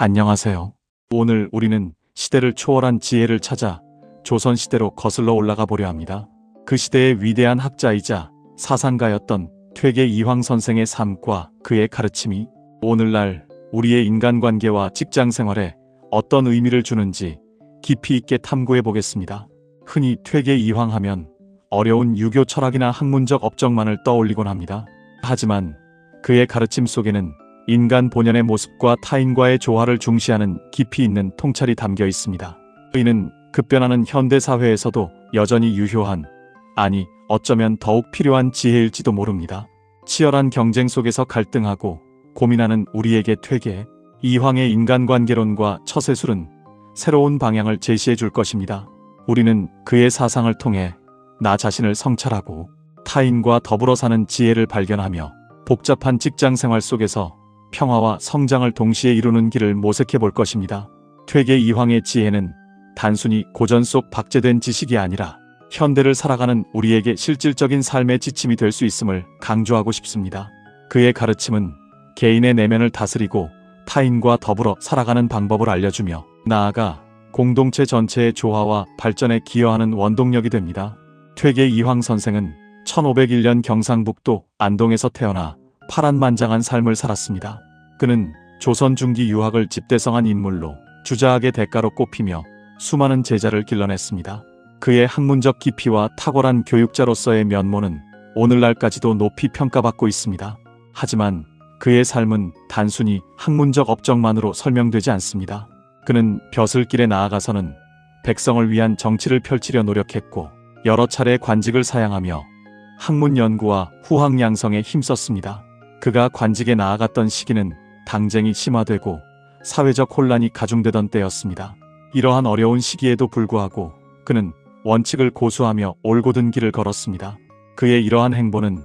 안녕하세요. 오늘 우리는 시대를 초월한 지혜를 찾아 조선시대로 거슬러 올라가 보려 합니다. 그 시대의 위대한 학자이자 사상가였던 퇴계 이황 선생의 삶과 그의 가르침이 오늘날 우리의 인간관계와 직장생활에 어떤 의미를 주는지 깊이 있게 탐구해 보겠습니다. 흔히 퇴계 이황 하면 어려운 유교 철학이나 학문적 업적만을 떠올리곤 합니다. 하지만 그의 가르침 속에는 인간 본연의 모습과 타인과의 조화를 중시하는 깊이 있는 통찰이 담겨 있습니다. 이는 급변하는 현대사회에서도 여전히 유효한, 아니 어쩌면 더욱 필요한 지혜일지도 모릅니다. 치열한 경쟁 속에서 갈등하고 고민하는 우리에게 퇴계 이황의 인간관계론과 처세술은 새로운 방향을 제시해 줄 것입니다. 우리는 그의 사상을 통해 나 자신을 성찰하고 타인과 더불어 사는 지혜를 발견하며 복잡한 직장생활 속에서 평화와 성장을 동시에 이루는 길을 모색해 볼 것입니다. 퇴계 이황의 지혜는 단순히 고전 속 박제된 지식이 아니라 현대를 살아가는 우리에게 실질적인 삶의 지침이 될 수 있음을 강조하고 싶습니다. 그의 가르침은 개인의 내면을 다스리고 타인과 더불어 살아가는 방법을 알려주며 나아가 공동체 전체의 조화와 발전에 기여하는 원동력이 됩니다. 퇴계 이황 선생은 1501년 경상북도 안동에서 태어나 파란만장한 삶을 살았습니다. 그는 조선 중기 유학을 집대성한 인물로 주자학의 대가로 꼽히며 수많은 제자를 길러냈습니다. 그의 학문적 깊이와 탁월한 교육자로서의 면모는 오늘날까지도 높이 평가받고 있습니다. 하지만 그의 삶은 단순히 학문적 업적만으로 설명되지 않습니다. 그는 벼슬길에 나아가서는 백성을 위한 정치를 펼치려 노력했고 여러 차례 관직을 사양하며 학문 연구와 후학 양성에 힘썼습니다. 그가 관직에 나아갔던 시기는 당쟁이 심화되고 사회적 혼란이 가중되던 때였습니다. 이러한 어려운 시기에도 불구하고 그는 원칙을 고수하며 올곧은 길을 걸었습니다. 그의 이러한 행보는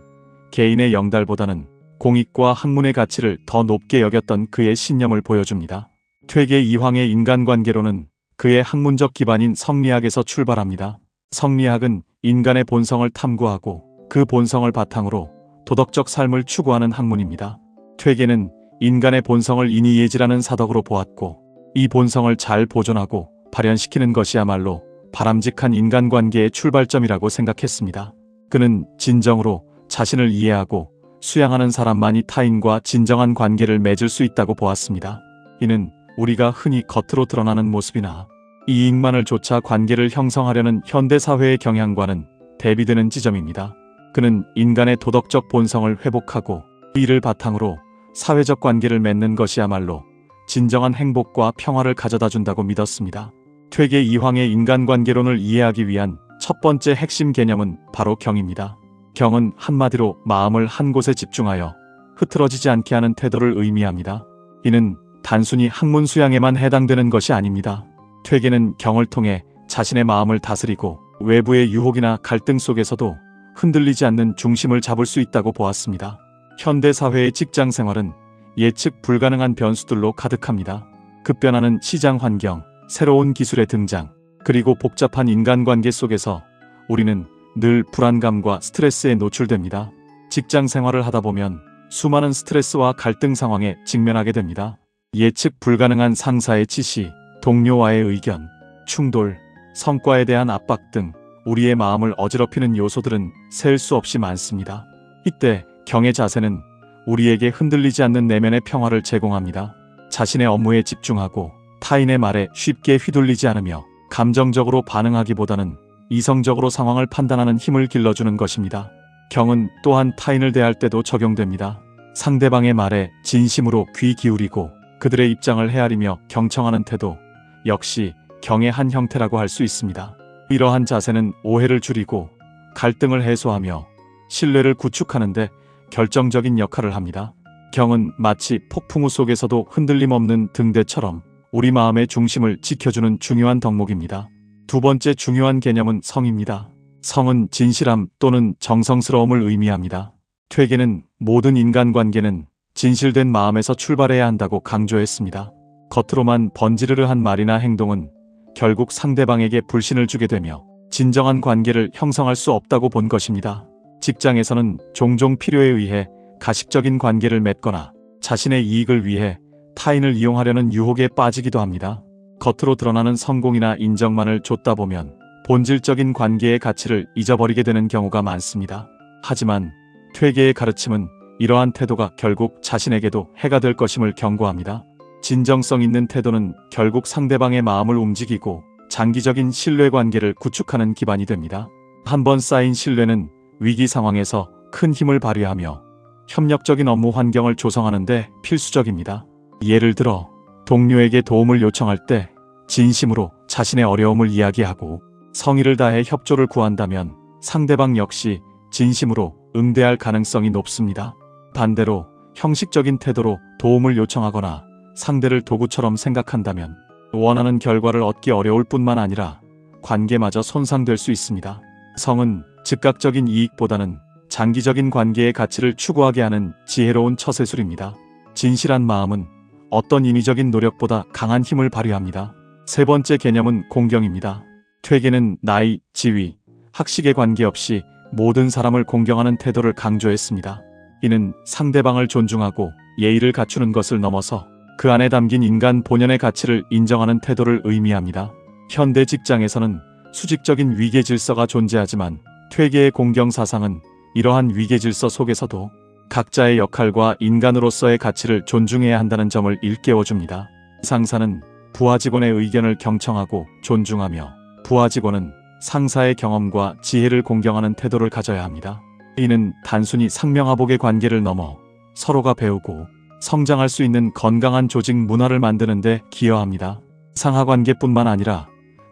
개인의 영달보다는 공익과 학문의 가치를 더 높게 여겼던 그의 신념을 보여줍니다. 퇴계 이황의 인간관계론은 그의 학문적 기반인 성리학에서 출발합니다. 성리학은 인간의 본성을 탐구하고 그 본성을 바탕으로 도덕적 삶을 추구하는 학문입니다. 퇴계는 인간의 본성을 인이예지라는 사덕으로 보았고 이 본성을 잘 보존하고 발현시키는 것이야말로 바람직한 인간관계의 출발점이라고 생각했습니다. 그는 진정으로 자신을 이해하고 수양하는 사람만이 타인과 진정한 관계를 맺을 수 있다고 보았습니다. 이는 우리가 흔히 겉으로 드러나는 모습이나 이익만을 좇아 관계를 형성하려는 현대사회의 경향과는 대비되는 지점입니다. 그는 인간의 도덕적 본성을 회복하고 이를 바탕으로 사회적 관계를 맺는 것이야말로 진정한 행복과 평화를 가져다 준다고 믿었습니다. 퇴계 이황의 인간관계론을 이해하기 위한 첫 번째 핵심 개념은 바로 경입니다. 경은 한마디로 마음을 한 곳에 집중하여 흐트러지지 않게 하는 태도를 의미합니다. 이는 단순히 학문 수양에만 해당되는 것이 아닙니다. 퇴계는 경을 통해 자신의 마음을 다스리고 외부의 유혹이나 갈등 속에서도 흔들리지 않는 중심을 잡을 수 있다고 보았습니다. 현대사회의 직장생활은 예측 불가능한 변수들로 가득합니다. 급변하는 시장 환경, 새로운 기술의 등장, 그리고 복잡한 인간관계 속에서 우리는 늘 불안감과 스트레스에 노출됩니다. 직장생활을 하다 보면 수많은 스트레스와 갈등 상황에 직면하게 됩니다. 예측 불가능한 상사의 지시, 동료와의 의견, 충돌, 성과에 대한 압박 등 우리의 마음을 어지럽히는 요소들은 셀 수 없이 많습니다. 이때 경의 자세는 우리에게 흔들리지 않는 내면의 평화를 제공합니다. 자신의 업무에 집중하고 타인의 말에 쉽게 휘둘리지 않으며 감정적으로 반응하기보다는 이성적으로 상황을 판단하는 힘을 길러주는 것입니다. 경은 또한 타인을 대할 때도 적용됩니다. 상대방의 말에 진심으로 귀 기울이고 그들의 입장을 헤아리며 경청하는 태도 역시 경의 한 형태라고 할 수 있습니다. 이러한 자세는 오해를 줄이고 갈등을 해소하며 신뢰를 구축하는 데 결정적인 역할을 합니다. 경은 마치 폭풍우 속에서도 흔들림 없는 등대처럼 우리 마음의 중심을 지켜주는 중요한 덕목입니다. 두 번째 중요한 개념은 성입니다. 성은 진실함 또는 정성스러움을 의미합니다. 퇴계는 모든 인간관계는 진실된 마음에서 출발해야 한다고 강조했습니다. 겉으로만 번지르르한 말이나 행동은 결국 상대방에게 불신을 주게 되며 진정한 관계를 형성할 수 없다고 본 것입니다. 직장에서는 종종 필요에 의해 가식적인 관계를 맺거나 자신의 이익을 위해 타인을 이용하려는 유혹에 빠지기도 합니다. 겉으로 드러나는 성공이나 인정만을 좇다 보면 본질적인 관계의 가치를 잊어버리게 되는 경우가 많습니다. 하지만 퇴계의 가르침은 이러한 태도가 결국 자신에게도 해가 될 것임을 경고합니다. 진정성 있는 태도는 결국 상대방의 마음을 움직이고 장기적인 신뢰관계를 구축하는 기반이 됩니다. 한번 쌓인 신뢰는 위기 상황에서 큰 힘을 발휘하며 협력적인 업무 환경을 조성하는 데 필수적입니다. 예를 들어 동료에게 도움을 요청할 때 진심으로 자신의 어려움을 이야기하고 성의를 다해 협조를 구한다면 상대방 역시 진심으로 응대할 가능성이 높습니다. 반대로 형식적인 태도로 도움을 요청하거나 상대를 도구처럼 생각한다면 원하는 결과를 얻기 어려울 뿐만 아니라 관계마저 손상될 수 있습니다. 성은 즉각적인 이익보다는 장기적인 관계의 가치를 추구하게 하는 지혜로운 처세술입니다. 진실한 마음은 어떤 인위적인 노력보다 강한 힘을 발휘합니다. 세 번째 개념은 공경입니다. 퇴계는 나이, 지위, 학식에 관계없이 모든 사람을 공경하는 태도를 강조했습니다. 이는 상대방을 존중하고 예의를 갖추는 것을 넘어서 그 안에 담긴 인간 본연의 가치를 인정하는 태도를 의미합니다. 현대 직장에서는 수직적인 위계 질서가 존재하지만 퇴계의 공경 사상은 이러한 위계 질서 속에서도 각자의 역할과 인간으로서의 가치를 존중해야 한다는 점을 일깨워줍니다. 상사는 부하 직원의 의견을 경청하고 존중하며 부하 직원은 상사의 경험과 지혜를 공경하는 태도를 가져야 합니다. 이는 단순히 상명하복의 관계를 넘어 서로가 배우고 성장할 수 있는 건강한 조직 문화를 만드는 데 기여합니다. 상하관계뿐만 아니라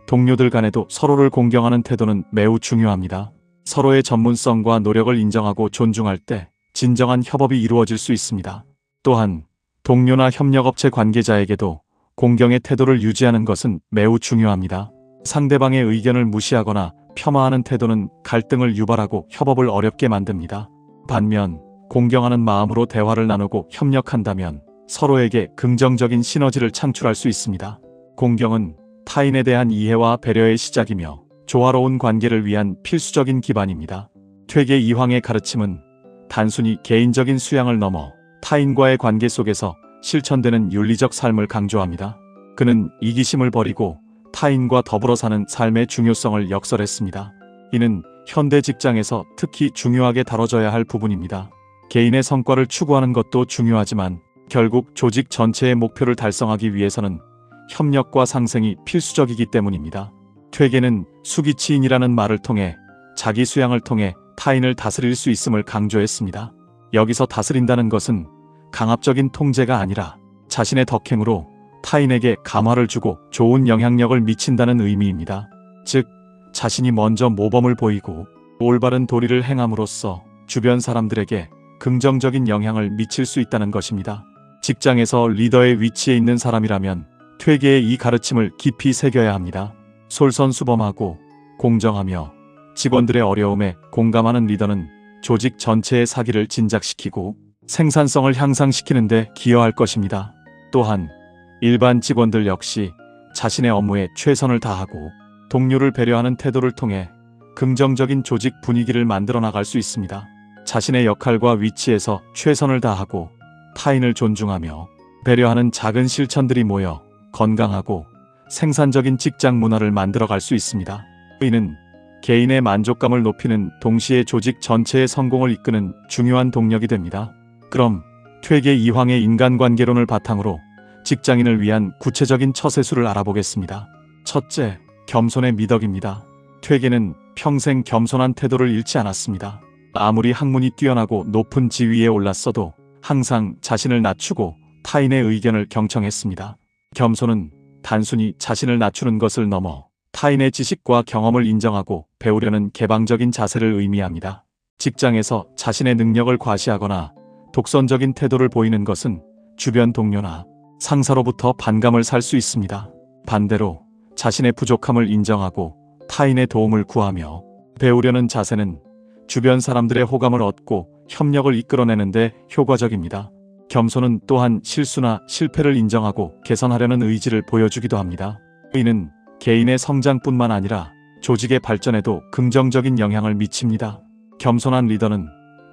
동료들 간에도 서로를 공경하는 태도는 매우 중요합니다. 서로의 전문성과 노력을 인정하고 존중할 때 진정한 협업이 이루어질 수 있습니다. 또한 동료나 협력업체 관계자에게도 공경의 태도를 유지하는 것은 매우 중요합니다. 상대방의 의견을 무시하거나 폄하하는 태도는 갈등을 유발하고 협업을 어렵게 만듭니다. 반면 공경하는 마음으로 대화를 나누고 협력한다면 서로에게 긍정적인 시너지를 창출할 수 있습니다. 공경은 타인에 대한 이해와 배려의 시작이며 조화로운 관계를 위한 필수적인 기반입니다. 퇴계 이황의 가르침은 단순히 개인적인 수양을 넘어 타인과의 관계 속에서 실천되는 윤리적 삶을 강조합니다. 그는 이기심을 버리고 타인과 더불어 사는 삶의 중요성을 역설했습니다. 이는 현대 직장에서 특히 중요하게 다뤄져야 할 부분입니다. 개인의 성과를 추구하는 것도 중요하지만 결국 조직 전체의 목표를 달성하기 위해서는 협력과 상생이 필수적이기 때문입니다. 퇴계는 수기치인이라는 말을 통해 자기 수양을 통해 타인을 다스릴 수 있음을 강조했습니다. 여기서 다스린다는 것은 강압적인 통제가 아니라 자신의 덕행으로 타인에게 감화를 주고 좋은 영향력을 미친다는 의미입니다. 즉, 자신이 먼저 모범을 보이고 올바른 도리를 행함으로써 주변 사람들에게 긍정적인 영향을 미칠 수 있다는 것입니다. 직장에서 리더의 위치에 있는 사람이라면 퇴계의 이 가르침을 깊이 새겨야 합니다. 솔선수범하고 공정하며 직원들의 어려움에 공감하는 리더는 조직 전체의 사기를 진작시키고 생산성을 향상시키는 데 기여할 것입니다. 또한 일반 직원들 역시 자신의 업무에 최선을 다하고 동료를 배려하는 태도를 통해 긍정적인 조직 분위기를 만들어 나갈 수 있습니다. 자신의 역할과 위치에서 최선을 다하고 타인을 존중하며 배려하는 작은 실천들이 모여 건강하고 생산적인 직장 문화를 만들어갈 수 있습니다. 이는 개인의 만족감을 높이는 동시에 조직 전체의 성공을 이끄는 중요한 동력이 됩니다. 그럼 퇴계 이황의 인간관계론을 바탕으로 직장인을 위한 구체적인 처세술을 알아보겠습니다. 첫째, 겸손의 미덕입니다. 퇴계는 평생 겸손한 태도를 잃지 않았습니다. 아무리 학문이 뛰어나고 높은 지위에 올랐어도 항상 자신을 낮추고 타인의 의견을 경청했습니다. 겸손은 단순히 자신을 낮추는 것을 넘어 타인의 지식과 경험을 인정하고 배우려는 개방적인 자세를 의미합니다. 직장에서 자신의 능력을 과시하거나 독선적인 태도를 보이는 것은 주변 동료나 상사로부터 반감을 살 수 있습니다. 반대로 자신의 부족함을 인정하고 타인의 도움을 구하며 배우려는 자세는 주변 사람들의 호감을 얻고 협력을 이끌어내는 데 효과적입니다. 겸손은 또한 실수나 실패를 인정하고 개선하려는 의지를 보여주기도 합니다. 이는 개인의 성장뿐만 아니라 조직의 발전에도 긍정적인 영향을 미칩니다. 겸손한 리더는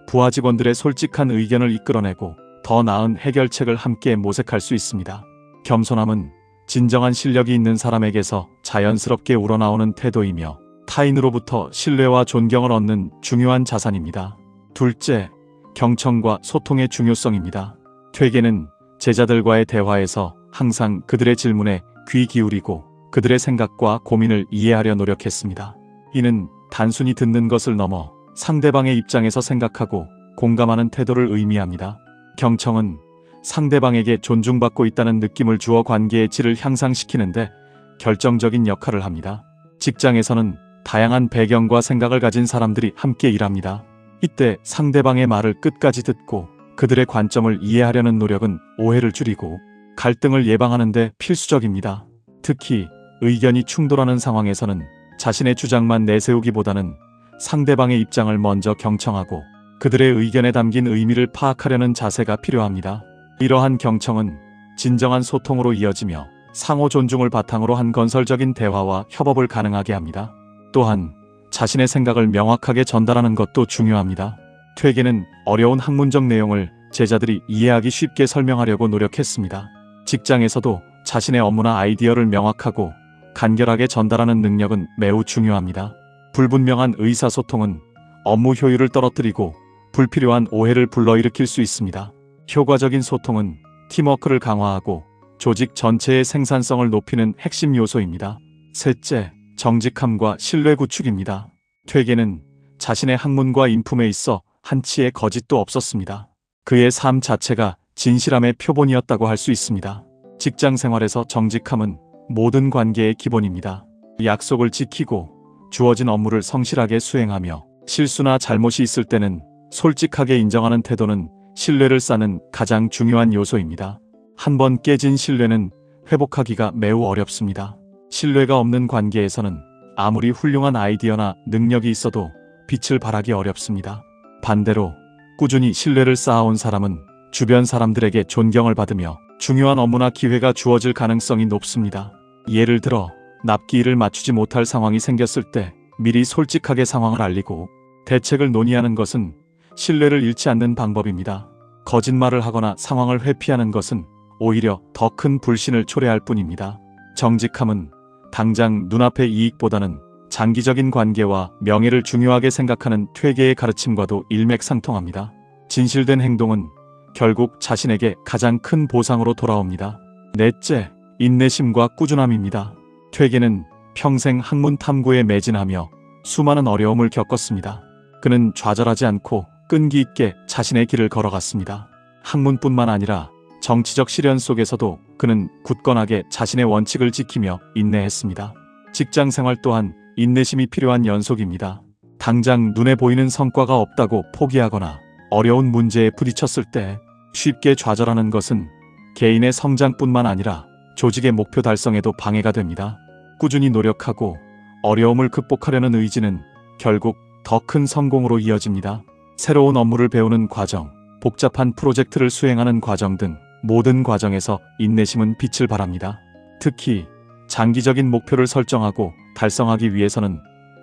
부하 직원들의 솔직한 의견을 이끌어내고 더 나은 해결책을 함께 모색할 수 있습니다. 겸손함은 진정한 실력이 있는 사람에게서 자연스럽게 우러나오는 태도이며 타인으로부터 신뢰와 존경을 얻는 중요한 자산입니다. 둘째, 경청과 소통의 중요성입니다. 퇴계는 제자들과의 대화에서 항상 그들의 질문에 귀 기울이고 그들의 생각과 고민을 이해하려 노력했습니다. 이는 단순히 듣는 것을 넘어 상대방의 입장에서 생각하고 공감하는 태도를 의미합니다. 경청은 상대방에게 존중받고 있다는 느낌을 주어 관계의 질을 향상시키는데 결정적인 역할을 합니다. 직장에서는 다양한 배경과 생각을 가진 사람들이 함께 일합니다. 이때 상대방의 말을 끝까지 듣고 그들의 관점을 이해하려는 노력은 오해를 줄이고 갈등을 예방하는 데 필수적입니다. 특히 의견이 충돌하는 상황에서는 자신의 주장만 내세우기보다는 상대방의 입장을 먼저 경청하고 그들의 의견에 담긴 의미를 파악하려는 자세가 필요합니다. 이러한 경청은 진정한 소통으로 이어지며 상호 존중을 바탕으로 한 건설적인 대화와 협업을 가능하게 합니다. 또한 자신의 생각을 명확하게 전달하는 것도 중요합니다. 퇴계는 어려운 학문적 내용을 제자들이 이해하기 쉽게 설명하려고 노력했습니다. 직장에서도 자신의 업무나 아이디어를 명확하고 간결하게 전달하는 능력은 매우 중요합니다. 불분명한 의사소통은 업무 효율을 떨어뜨리고 불필요한 오해를 불러일으킬 수 있습니다. 효과적인 소통은 팀워크를 강화하고 조직 전체의 생산성을 높이는 핵심 요소입니다. 셋째, 정직함과 신뢰 구축입니다. 퇴계는 자신의 학문과 인품에 있어 한치의 거짓도 없었습니다. 그의 삶 자체가 진실함의 표본이었다고 할 수 있습니다. 직장 생활에서 정직함은 모든 관계의 기본입니다. 약속을 지키고 주어진 업무를 성실하게 수행하며 실수나 잘못이 있을 때는 솔직하게 인정하는 태도는 신뢰를 쌓는 가장 중요한 요소입니다. 한번 깨진 신뢰는 회복하기가 매우 어렵습니다. 신뢰가 없는 관계에서는 아무리 훌륭한 아이디어나 능력이 있어도 빛을 발하기 어렵습니다. 반대로 꾸준히 신뢰를 쌓아온 사람은 주변 사람들에게 존경을 받으며 중요한 업무나 기회가 주어질 가능성이 높습니다. 예를 들어 납기일을 맞추지 못할 상황이 생겼을 때 미리 솔직하게 상황을 알리고 대책을 논의하는 것은 신뢰를 잃지 않는 방법입니다. 거짓말을 하거나 상황을 회피하는 것은 오히려 더 큰 불신을 초래할 뿐입니다. 정직함은 당장 눈앞의 이익보다는 장기적인 관계와 명예를 중요하게 생각하는 퇴계의 가르침과도 일맥상통합니다. 진실된 행동은 결국 자신에게 가장 큰 보상으로 돌아옵니다. 넷째, 인내심과 꾸준함입니다. 퇴계는 평생 학문 탐구에 매진하며 수많은 어려움을 겪었습니다. 그는 좌절하지 않고 끈기 있게 자신의 길을 걸어갔습니다. 학문뿐만 아니라 정치적 시련 속에서도 그는 굳건하게 자신의 원칙을 지키며 인내했습니다. 직장 생활 또한 인내심이 필요한 연속입니다. 당장 눈에 보이는 성과가 없다고 포기하거나 어려운 문제에 부딪혔을 때 쉽게 좌절하는 것은 개인의 성장뿐만 아니라 조직의 목표 달성에도 방해가 됩니다. 꾸준히 노력하고 어려움을 극복하려는 의지는 결국 더 큰 성공으로 이어집니다. 새로운 업무를 배우는 과정, 복잡한 프로젝트를 수행하는 과정 등 모든 과정에서 인내심은 빛을 발합니다. 특히 장기적인 목표를 설정하고 달성하기 위해서는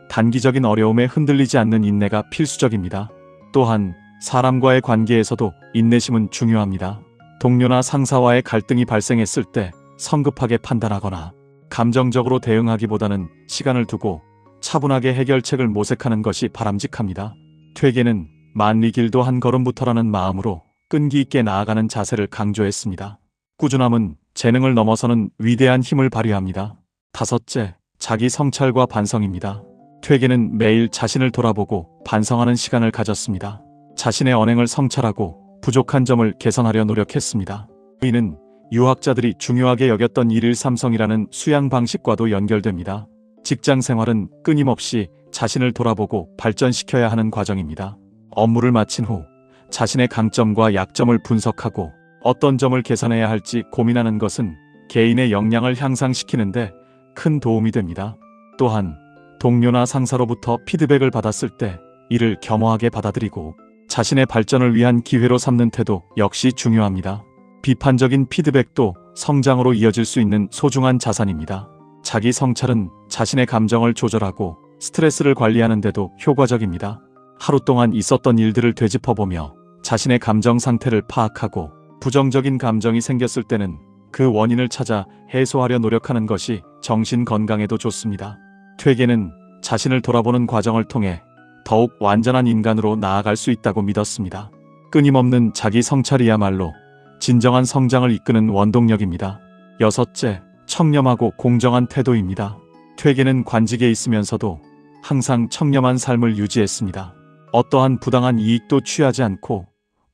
단기적인 어려움에 흔들리지 않는 인내가 필수적입니다. 또한 사람과의 관계에서도 인내심은 중요합니다. 동료나 상사와의 갈등이 발생했을 때 성급하게 판단하거나 감정적으로 대응하기보다는 시간을 두고 차분하게 해결책을 모색하는 것이 바람직합니다. 퇴계는 만리길도 한 걸음부터라는 마음으로 끈기 있게 나아가는 자세를 강조했습니다. 꾸준함은 재능을 넘어서는 위대한 힘을 발휘합니다. 다섯째, 자기 성찰과 반성입니다. 퇴계는 매일 자신을 돌아보고 반성하는 시간을 가졌습니다. 자신의 언행을 성찰하고 부족한 점을 개선하려 노력했습니다. 이는 유학자들이 중요하게 여겼던 일일삼성이라는 수양 방식과도 연결됩니다. 직장 생활은 끊임없이 자신을 돌아보고 발전시켜야 하는 과정입니다. 업무를 마친 후 자신의 강점과 약점을 분석하고 어떤 점을 개선해야 할지 고민하는 것은 개인의 역량을 향상시키는데 큰 도움이 됩니다. 또한 동료나 상사로부터 피드백을 받았을 때 이를 겸허하게 받아들이고 자신의 발전을 위한 기회로 삼는 태도 역시 중요합니다. 비판적인 피드백도 성장으로 이어질 수 있는 소중한 자산입니다. 자기 성찰은 자신의 감정을 조절하고 스트레스를 관리하는 데도 효과적입니다. 하루 동안 있었던 일들을 되짚어보며 자신의 감정 상태를 파악하고 부정적인 감정이 생겼을 때는 그 원인을 찾아 해소하려 노력하는 것이 정신 건강에도 좋습니다. 퇴계는 자신을 돌아보는 과정을 통해 더욱 완전한 인간으로 나아갈 수 있다고 믿었습니다. 끊임없는 자기 성찰이야말로 진정한 성장을 이끄는 원동력입니다. 여섯째, 청렴하고 공정한 태도입니다. 퇴계는 관직에 있으면서도 항상 청렴한 삶을 유지했습니다. 어떠한 부당한 이익도 취하지 않고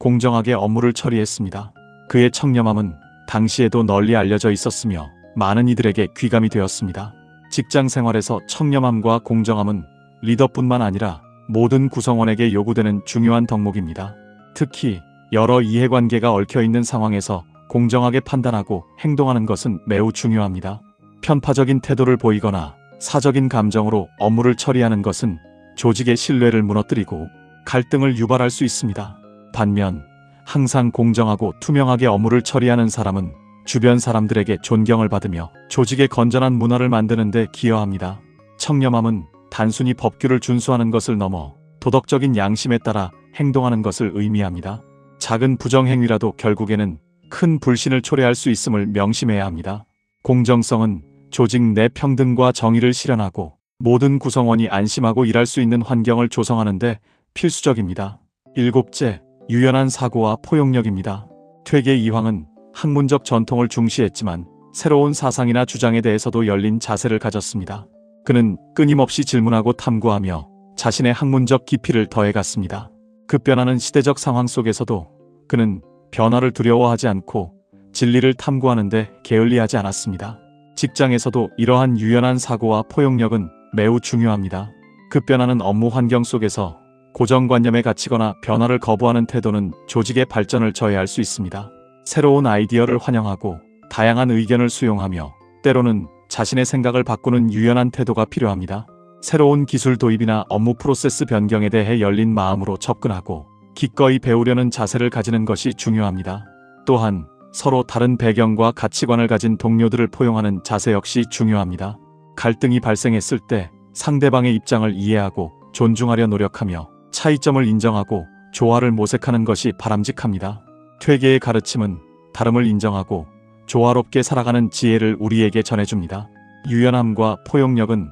공정하게 업무를 처리했습니다. 그의 청렴함은 당시에도 널리 알려져 있었으며 많은 이들에게 귀감이 되었습니다. 직장 생활에서 청렴함과 공정함은 리더뿐만 아니라 모든 구성원에게 요구되는 중요한 덕목입니다. 특히 여러 이해관계가 얽혀있는 상황에서 공정하게 판단하고 행동하는 것은 매우 중요합니다. 편파적인 태도를 보이거나 사적인 감정으로 업무를 처리하는 것은 조직의 신뢰를 무너뜨리고 갈등을 유발할 수 있습니다. 반면 항상 공정하고 투명하게 업무를 처리하는 사람은 주변 사람들에게 존경을 받으며 조직의 건전한 문화를 만드는 데 기여합니다. 청렴함은 단순히 법규를 준수하는 것을 넘어 도덕적인 양심에 따라 행동하는 것을 의미합니다. 작은 부정행위라도 결국에는 큰 불신을 초래할 수 있음을 명심해야 합니다. 공정성은 조직 내 평등과 정의를 실현하고 모든 구성원이 안심하고 일할 수 있는 환경을 조성하는 데 필수적입니다. 일곱째, 유연한 사고와 포용력입니다. 퇴계 이황은 학문적 전통을 중시했지만 새로운 사상이나 주장에 대해서도 열린 자세를 가졌습니다. 그는 끊임없이 질문하고 탐구하며 자신의 학문적 깊이를 더해갔습니다. 급변하는 시대적 상황 속에서도 그는 변화를 두려워하지 않고 진리를 탐구하는 데 게을리하지 않았습니다. 직장에서도 이러한 유연한 사고와 포용력은 매우 중요합니다. 급변하는 업무 환경 속에서 고정관념에 갇히거나 변화를 거부하는 태도는 조직의 발전을 저해할 수 있습니다. 새로운 아이디어를 환영하고 다양한 의견을 수용하며 때로는 자신의 생각을 바꾸는 유연한 태도가 필요합니다. 새로운 기술 도입이나 업무 프로세스 변경에 대해 열린 마음으로 접근하고 기꺼이 배우려는 자세를 가지는 것이 중요합니다. 또한 서로 다른 배경과 가치관을 가진 동료들을 포용하는 자세 역시 중요합니다. 갈등이 발생했을 때 상대방의 입장을 이해하고 존중하려 노력하며 차이점을 인정하고 조화를 모색하는 것이 바람직합니다. 퇴계의 가르침은 다름을 인정하고 조화롭게 살아가는 지혜를 우리에게 전해줍니다. 유연함과 포용력은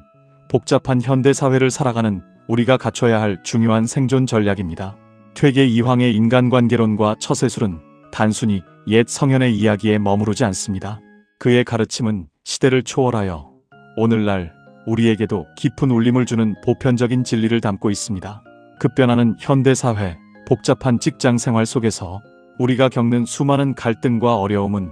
복잡한 현대사회를 살아가는 우리가 갖춰야 할 중요한 생존 전략입니다. 퇴계 이황의 인간관계론과 처세술은 단순히 옛 성현의 이야기에 머무르지 않습니다. 그의 가르침은 시대를 초월하여 오늘날 우리에게도 깊은 울림을 주는 보편적인 진리를 담고 있습니다. 급변하는 현대사회, 복잡한 직장 생활 속에서 우리가 겪는 수많은 갈등과 어려움은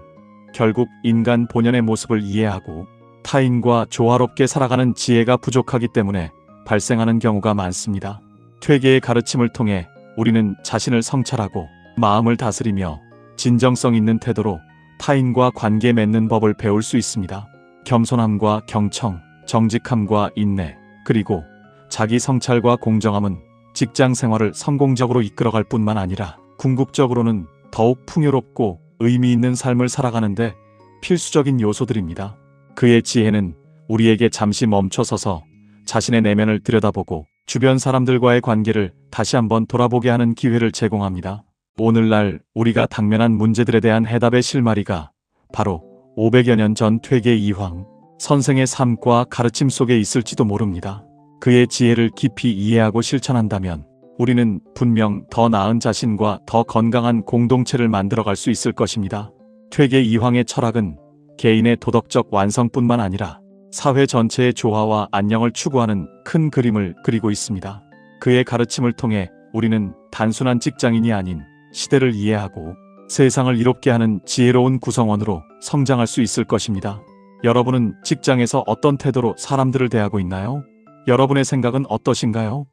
결국 인간 본연의 모습을 이해하고 타인과 조화롭게 살아가는 지혜가 부족하기 때문에 발생하는 경우가 많습니다. 퇴계의 가르침을 통해 우리는 자신을 성찰하고 마음을 다스리며 진정성 있는 태도로 타인과 관계 맺는 법을 배울 수 있습니다. 겸손함과 경청, 정직함과 인내, 그리고 자기 성찰과 공정함은 직장 생활을 성공적으로 이끌어갈 뿐만 아니라 궁극적으로는 더욱 풍요롭고 의미 있는 삶을 살아가는데 필수적인 요소들입니다. 그의 지혜는 우리에게 잠시 멈춰서서 자신의 내면을 들여다보고 주변 사람들과의 관계를 다시 한번 돌아보게 하는 기회를 제공합니다. 오늘날 우리가 당면한 문제들에 대한 해답의 실마리가 바로 500여 년 전 퇴계 이황 선생의 삶과 가르침 속에 있을지도 모릅니다. 그의 지혜를 깊이 이해하고 실천한다면 우리는 분명 더 나은 자신과 더 건강한 공동체를 만들어갈 수 있을 것입니다. 퇴계 이황의 철학은 개인의 도덕적 완성뿐만 아니라 사회 전체의 조화와 안녕을 추구하는 큰 그림을 그리고 있습니다. 그의 가르침을 통해 우리는 단순한 직장인이 아닌 시대를 이해하고 세상을 이롭게 하는 지혜로운 구성원으로 성장할 수 있을 것입니다. 여러분은 직장에서 어떤 태도로 사람들을 대하고 있나요? 여러분의 생각은 어떠신가요?